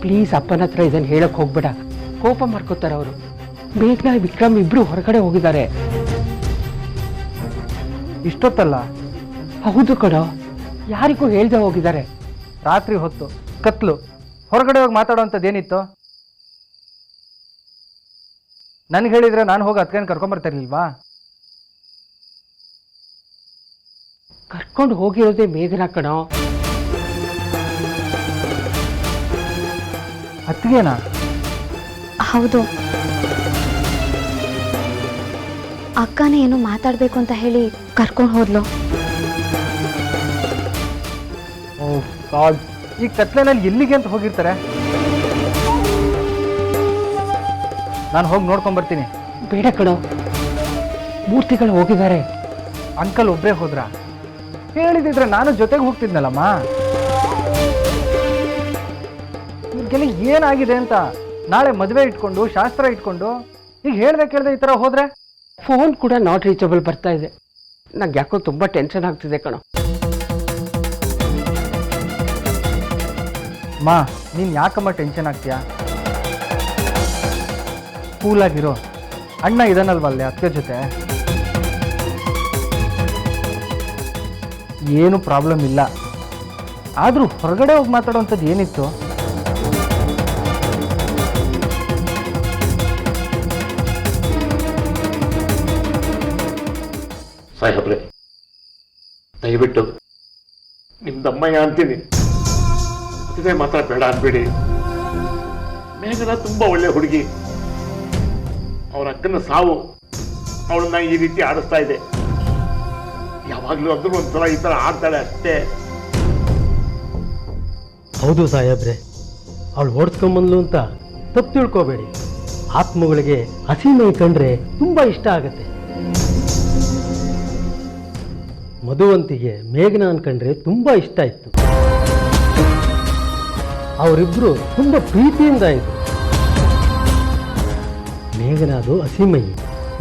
Please ಅಪ್ಪನ ಹತ್ರ ಇದನ್ನು ಹೇಳಕ್ ಹೋಗ್ಬೇಡ, ಕೋಪ ಮಾಡ್ಕೋತಾರೆ ಅವರು. ಮೇಘ್ನಾ ವಿಕ್ರಮ್ ಇಬ್ರು ಹೊರಗಡೆ ಹೋಗಿದ್ದಾರೆ. ಇಷ್ಟೊತ್ತಲ್ಲ? ಹೌದು ಕಣೋ, ಯಾರಿಗೂ ಹೇಳ್ದೆ ಹೋಗಿದ್ದಾರೆ. ರಾತ್ರಿ ಹೊತ್ತು ಕತ್ಲು, ಹೊರಗಡೆ ಹೋಗಿ ಮಾತಾಡೋವಂಥದ್ದು ಏನಿತ್ತು? ನನ್ಗೆ ಹೇಳಿದ್ರೆ ನಾನು ಹೋಗಿ ಅತ್ಕೇನು ಕರ್ಕೊಂಬರ್ತಿರ್ಲಿಲ್ವಾ? ಕರ್ಕೊಂಡು ಹೋಗಿರೋದೇ ಮೇಘನಾ ಕಣೋ. ಅತ್ತಿಗೆನಾ? ಹೌದು, ಅಕ್ಕನೇ ಏನೋ ಮಾತಾಡಬೇಕು ಅಂತ ಹೇಳಿ ಕರ್ಕೊಂಡು ಹೋದ್ಲು. ಓ ಗಾಡ್, ಈ ಕತ್ಲೆನಲ್ಲಿ ಎಲ್ಲಿಗೆ ಅಂತ ಹೋಗಿರ್ತಾರೆ? ನಾನು ಹೋಗಿ ನೋಡ್ಕೊಂಬರ್ತೀನಿ. ಬೇಡ ಕಣೋ, ಮೂರ್ತಿಗಳು ಹೋಗಿದ್ದಾರೆ. ಅಂಕಲ್ ಒಬ್ಬರೇ ಹೋದ್ರ? ಹೇಳಿದಿದ್ರೆ ನಾನು ಜೊತೆಗೆ ಹೋಗ್ತಿದ್ನಲ್ಲಮ್ಮ. ಈಗೆಲ್ಲ ಏನಾಗಿದೆ ಅಂತ ನಾಳೆ ಮದುವೆ ಇಟ್ಕೊಂಡು ಶಾಸ್ತ್ರ ಇಟ್ಕೊಂಡು ಈಗ ಹೇಳ್ದೆ ಕೇಳ್ದೆ ಈ ಥರ ಹೋದ್ರೆ? ಫೋನ್ ಕೂಡ ನಾಟ್ ರೀಚಬಲ್ ಬರ್ತಾ ಇದೆ. ನಂಗೆ ಯಾಕೋ ತುಂಬಾ ಟೆನ್ಷನ್ ಆಗ್ತಿದೆ ಕಣೋ. ಮಾ, ನೀನು ಯಾಕಮ್ಮ ಟೆನ್ಷನ್ ಆಗ್ತೀಯಾ? ಕೂಲಾಗಿರೋ, ಅಣ್ಣ ಇದನ್ನಲ್ವಲ್ಲೇ ಅತ್ತೆ ಜೊತೆ, ಏನು ಪ್ರಾಬ್ಲಮ್ ಇಲ್ಲ. ಆದರೂ ಹೊರಗಡೆ ಹೋಗಿ ಮಾತಾಡೋವಂಥದ್ದು ಏನಿತ್ತು? ಸಾಹೇಬ್ರೆ, ದಯವಿಟ್ಟು ನಿಮ್ದಮ್ಮಯ್ಯ ಅಂತೀನಿ, ಅದೇ ಮಾತ್ರ ಬೇಡ ಅನ್ಬೇಡಿ. ಮೇಘನ ತುಂಬಾ ಒಳ್ಳೆ ಹುಡುಗಿ. ಅವರ ಅಕ್ಕನ ಸಾವು ಅವಳನ್ನ ಈ ರೀತಿ ಆಡಿಸ್ತಾ ಇದೆ. ಯಾವಾಗ್ಲೂ ಅದ್ರ ಒಂದ್ಸಲ ಈ ತರ ಆಡ್ತಾಳೆ ಅಷ್ಟೇ. ಹೌದು ಸಾಹೇಬ್ರೆ, ಅವಳು ಓಡಿಸ್ಕೊಂಬಂದ್ಲು ಅಂತ ತಪ್ಪು ತಿಳ್ಕೋಬೇಡಿ. ಆತ್ಮಗಳಿಗೆ ಹಸಿ ಮೈ ಕಂಡ್ರೆ ತುಂಬಾ ಇಷ್ಟ ಆಗತ್ತೆ. ಮಧುವಂತಿಗೆ ಮೇಘನ ಅನ್ಕಂಡ್ರೆ ತುಂಬಾ ಇಷ್ಟ ಇತ್ತು. ಅವರಿಬ್ರು ತುಂಬಾ ಪ್ರೀತಿಯಿಂದ ಇದ್ರು. ಮೇಘನಾದು ಹಸಿಮೈ,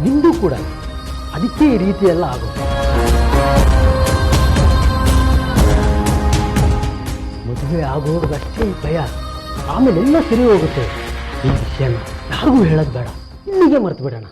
ನಿಂದು ಕೂಡ. ಅದಕ್ಕೆ ಈ ರೀತಿ ಎಲ್ಲ ಆಗೋದು. ಮದುವೆ ಆಗೋದಷ್ಟೇ ಭಯ, ಆಮೇಲೆ ಎಲ್ಲ ಸರಿ ಹೋಗುತ್ತೆ. ಈ ವಿಷಯನ ಯಾರಿಗೂ ಹೇಳೋದು ಬೇಡ, ಇಲ್ಲಿಗೆ ಮರ್ತು ಬಿಡೋಣ.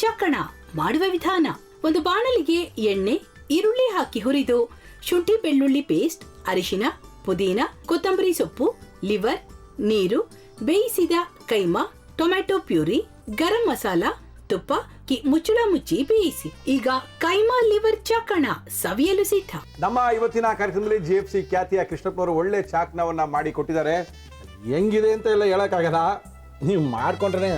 ಚಕ್ಕಣ ಮಾಡುವ ವಿಧಾನ: ಒಂದು ಬಾಣಲಿಗೆ ಎಣ್ಣೆ, ಈರುಳ್ಳಿ ಹಾಕಿ ಹುರಿದು ಶುಂಠಿ ಬೆಳ್ಳುಳ್ಳಿ ಪೇಸ್ಟ್, ಅರಿಶಿನ, ಪುದೀನ, ಕೊತ್ತಂಬರಿ ಸೊಪ್ಪು, ಲಿವರ್, ನೀರು, ಬೇಯಿಸಿದ ಕೈಮಾ, ಟೊಮ್ಯಾಟೊ ಪ್ಯೂರಿ, ಗರಂ ಮಸಾಲ, ತುಪ್ಪ ಮುಚ್ಚಳ ಮುಚ್ಚಿ ಬೇಯಿಸಿ. ಈಗ ಕೈಮಾ ಲಿವರ್ ಚಾಕಣ ಸವಿಯಲು ಸಿದ್ಧ. ನಮ್ಮ ಇವತ್ತಿನ ಕಾರ್ಯಕ್ರಮದಲ್ಲಿ GFC ಖ್ಯಾತಿಯ ಕೃಷ್ಣಪ್ಪನವರು ಒಳ್ಳೆ ಚಾಕ್ನವನ್ನ ಮಾಡಿ ಕೊಟ್ಟಿದ್ದಾರೆ. ಹೆಂಗಿದೆ ಅಂತ ಎಲ್ಲ ಹೇಳಕ್ಕಾಗಲ್ಲ, ನೀವು ಮಾಡ್ಕೊಂಡ್ರೆ.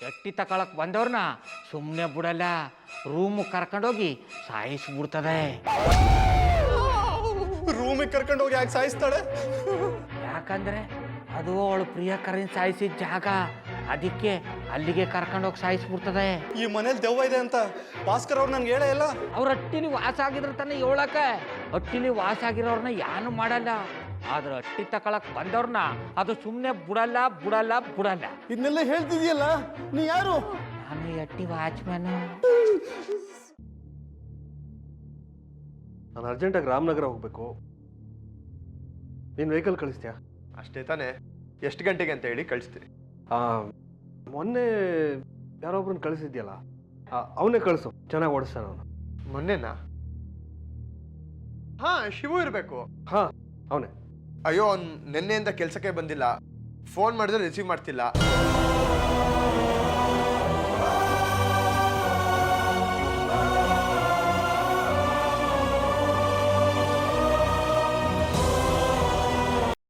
ಎಟ್ಟಿ ತಕೊಳಕ್ ಬಂದವ್ರನ್ನ ಸುಮ್ಮನೆ ಬಿಡಲ್ಲ, ರೂಮ್ ಕರ್ಕೊಂಡೋಗಿ ಸಾಯಿಸ್ಬಿಡ್ತದೆ. ರೂಮಿಗೆ ಕರ್ಕೊಂಡೋಗಿ ಯಾಕೆ ಸಾಯಿಸ್ತಾಳೆ? ಯಾಕಂದ್ರೆ ಅದು ಅವಳು ಪ್ರಿಯಕರನ್ ಸಾಯಿಸಿದ ಜಾಗ, ಅದಕ್ಕೆ ಅಲ್ಲಿಗೆ ಕರ್ಕೊಂಡೋಗಿ ಸಾಯಿಸ್ಬಿಡ್ತದೆ. ಈ ಮನೇಲಿ ದೆವ್ವ ಇದೆ ಅಂತ ಭಾಸ್ಕರ್ ಅವ್ರು ನನ್ಗೆ ಹೇಳೇ ಇಲ್ಲ. ಅವ್ರ ಹಟ್ಟಿಲಿ ವಾಸ ಆಗಿದ್ರ ತಾನೆ ಹೇಳಕ. ಹಟ್ಟಿಲಿ ವಾಸ ಆಗಿರೋರ್ನ ಯಾನು ಮಾಡಲ್ಲ, ಆದ್ರೆ ಹಟ್ಟಿ ತಕೊಳಕ್ ಬಂದವ್ರನ್ನ ಅದು ಸುಮ್ಮನೆ ಬಿಡಲ್ಲ ಬಿಡಲ್ಲ ಬಿಡಲ್ಲ. ಇದನ್ನೆಲ್ಲ ಹೇಳ್ತಿದ್ಯಲ್ಲ, ನೀ ಯಾರು? ನಾನು ಹಟ್ಟಿ ವಾಚ್ಮ್ಯಾನ್. ನಾನು ಅರ್ಜೆಂಟಾಗಿ ರಾಮನಗರ ಹೋಗಬೇಕು. ನೀನು ವೆಹಿಕಲ್ ಕಳಿಸ್ತೀಯಾ? ಅಷ್ಟೇ ತಾನೇ. ಎಷ್ಟು ಗಂಟೆಗೆ ಅಂತ ಹೇಳಿ ಕಳಿಸ್ತೀನಿ. ಮೊನ್ನೆ ಯಾರೊಬ್ರನ್ನ ಕಳಿಸಿದ್ಯಲ್ಲ, ಅವನೇ ಕಳಿಸು, ಚೆನ್ನಾಗಿ ಓಡಿಸ್ತಾನೆ ಅವನು. ಮೊನ್ನೆನಾ? ಹಾಂ, ಶಿವು ಇರಬೇಕು. ಹಾಂ, ಅವನೇ. ಅಯ್ಯೋ, ಅವ್ನು ನಿನ್ನೆಯಿಂದ ಕೆಲಸಕ್ಕೆ ಬಂದಿಲ್ಲ. ಫೋನ್ ಮಾಡಿದ್ರೆ ರಿಸೀವ್ ಮಾಡ್ತಿಲ್ಲ.